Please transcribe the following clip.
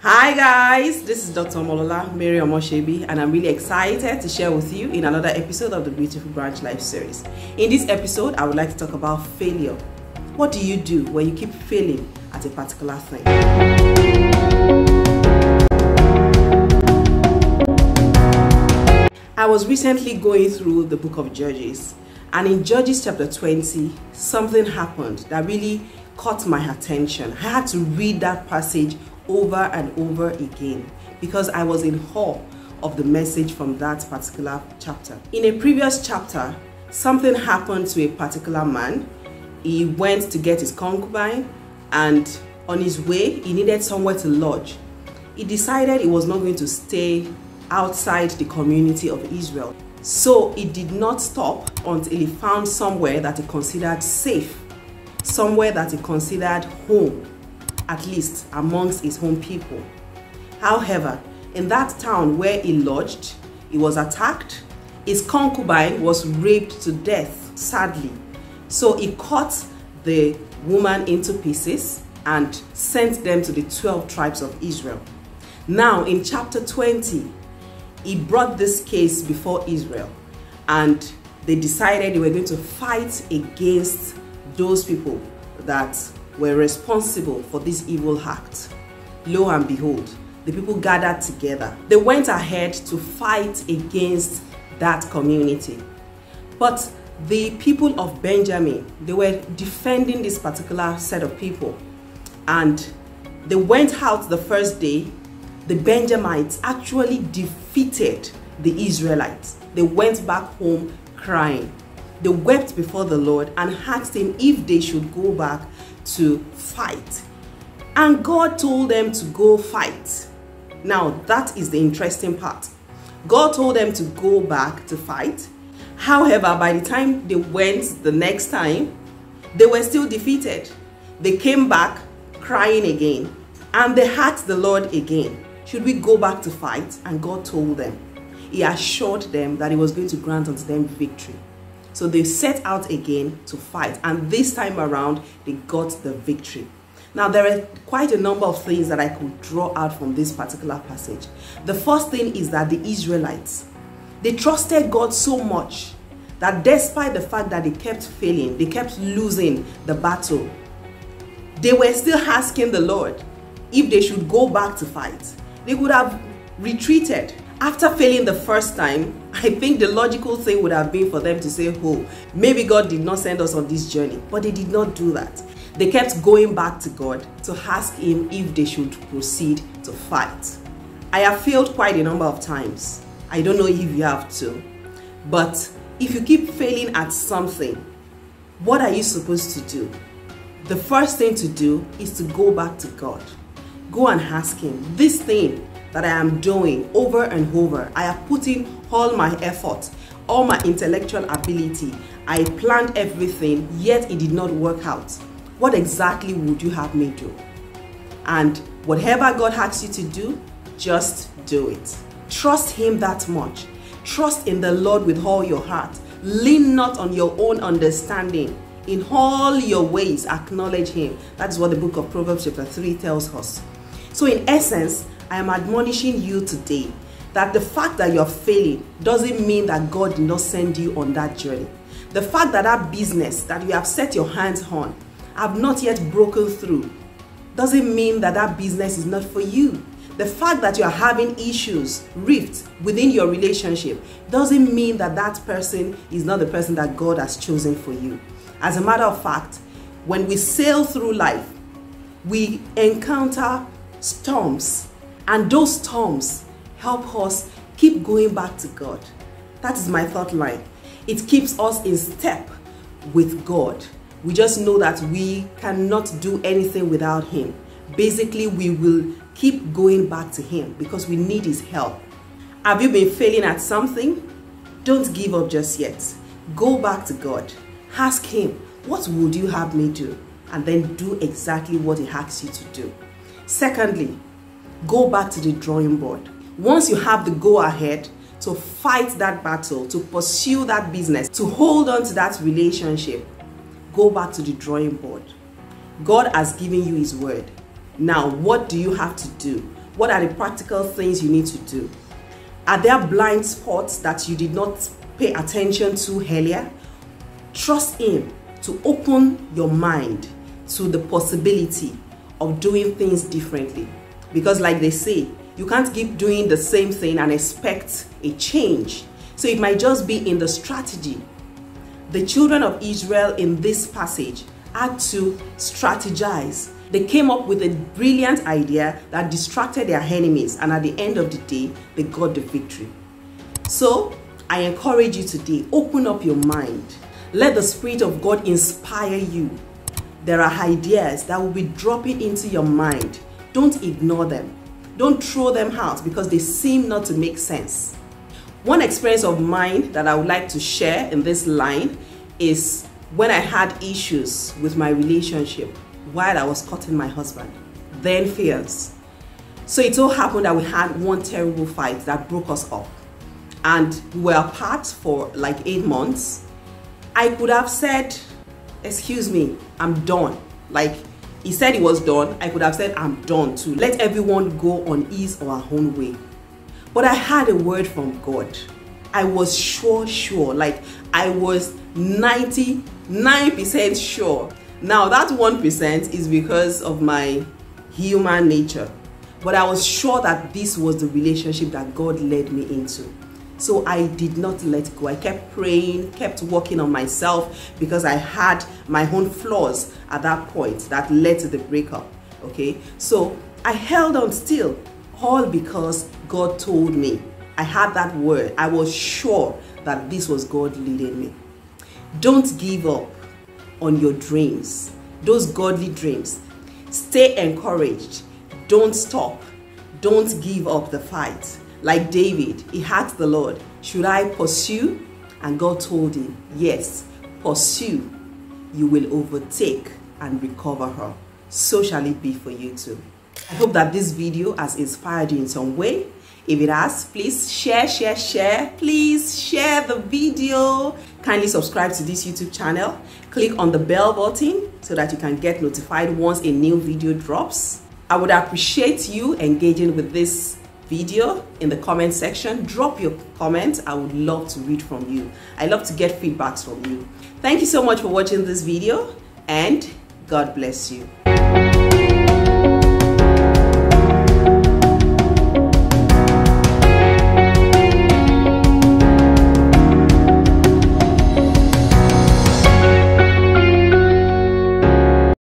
Hi guys, this is Dr. Molola Mary Omoshebi, and I'm really excited to share with you in another episode of the Beautiful Branch Life series. In this episode, I would like to talk about failure. What do you do when you keep failing at a particular thing? I was recently going through the book of Judges, and in Judges chapter 20, something happened that really caught my attention. I had to read that passage over and over again because I was in awe of the message from that particular chapter. In a previous chapter, something happened to a particular man. He went to get his concubine, and on his way, he needed somewhere to lodge. He decided he was not going to stay outside the community of Israel. So he did not stop until he found somewhere that he considered safe, somewhere that he considered home, at least amongst his own people. However, in that town where he lodged, he was attacked. His concubine was raped to death, sadly. So he cut the woman into pieces and sent them to the 12 tribes of Israel. Now, in chapter 20, he brought this case before Israel, and they decided they were going to fight against those people that were responsible for this evil act. Lo and behold, the people gathered together. They went ahead to fight against that community. But the people of Benjamin, they were defending this particular set of people. And they went out the first day. The Benjamites actually defeated the Israelites. They went back home crying. They wept before the Lord and asked him if they should go back to fight. And God told them to go fight. Now, that is the interesting part. God told them to go back to fight. However, by the time they went the next time, they were still defeated. They came back crying again. And they asked the Lord again, should we go back to fight? And God told them. He assured them that he was going to grant unto them victory. So they set out again to fight, and this time around, they got the victory. Now, there are quite a number of things that I could draw out from this particular passage. The first thing is that the Israelites, they trusted God so much that despite the fact that they kept failing, they kept losing the battle, they were still asking the Lord if they should go back to fight. They would have retreated. After failing the first time, I think the logical thing would have been for them to say, oh, maybe God did not send us on this journey. But they did not do that. They kept going back to God to ask him if they should proceed to fight. I have failed quite a number of times. I don't know if you have too. But if you keep failing at something, what are you supposed to do? The first thing to do is to go back to God. Go and ask him, this thing that I am doing over and over, I have put in all my effort, all my intellectual ability. I planned everything, yet it did not work out. What exactly would you have me do? And whatever God asks you to do, just do it. Trust him that much. Trust in the Lord with all your heart. Lean not on your own understanding. In all your ways, acknowledge him. That's what the book of Proverbs chapter 3 tells us. So in essence, I am admonishing you today that the fact that you're failing doesn't mean that God did not send you on that journey. The fact that that business that you have set your hands on have not yet broken through doesn't mean that that business is not for you. The fact that you are having issues, rifts within your relationship doesn't mean that that person is not the person that God has chosen for you. As a matter of fact, when we sail through life, we encounter storms. And those storms help us keep going back to God. That is my thought line. It keeps us in step with God. We just know that we cannot do anything without him. Basically, we will keep going back to him because we need his help. Have you been failing at something? Don't give up just yet. Go back to God. Ask him, what would you have me do? And then do exactly what he asks you to do. Secondly, go back to the drawing board. Once you have the go-ahead to fight that battle, to pursue that business, to hold on to that relationship, go back to the drawing board. God has given you his word. Now, what do you have to do What are the practical things you need to do? Are there blind spots that you did not pay attention to earlier? Trust Him to open your mind to the possibility of doing things differently. Because like they say, you can't keep doing the same thing and expect a change. So it might just be in the strategy. The children of Israel in this passage had to strategize. They came up with a brilliant idea that distracted their enemies, and at the end of the day, they got the victory. So I encourage you today, open up your mind. Let the Spirit of God inspire you. There are ideas that will be dropping into your mind. Don't ignore them. Don't throw them out because they seem not to make sense. One experience of mine that I would like to share in this line is when I had issues with my relationship while I was courting my husband, then fiancé. So it so happened that we had one terrible fight that broke us up, and we were apart for like 8 months. I could have said, excuse me, I'm done. Like he said he was done, I could have said I'm done too. Let everyone go on his or her own way. But I had a word from God. I was sure, like I was 99% sure. Now that 1% is because of my human nature. But I was sure that this was the relationship that God led me into. So I did not let go. I kept praying, kept working on myself because I had my own flaws at that point that led to the breakup. Okay, so I held on still, all because God told me. I had that word. I was sure that this was God leading me. Don't give up on your dreams, those godly dreams. Stay encouraged. Don't stop. Don't give up the fight. Like David, he asked the Lord, should I pursue? And God told him, yes, pursue. You will overtake and recover her. So shall it be for you too. I hope that this video has inspired you in some way. If it has, please share. Please share the video. Kindly subscribe to this YouTube channel. Click on the bell button so that you can get notified once a new video drops. I would appreciate you engaging with this video in the comment section. Drop your comments. I would love to read from you. I love to get feedbacks from you. Thank you so much for watching this video, and God bless you.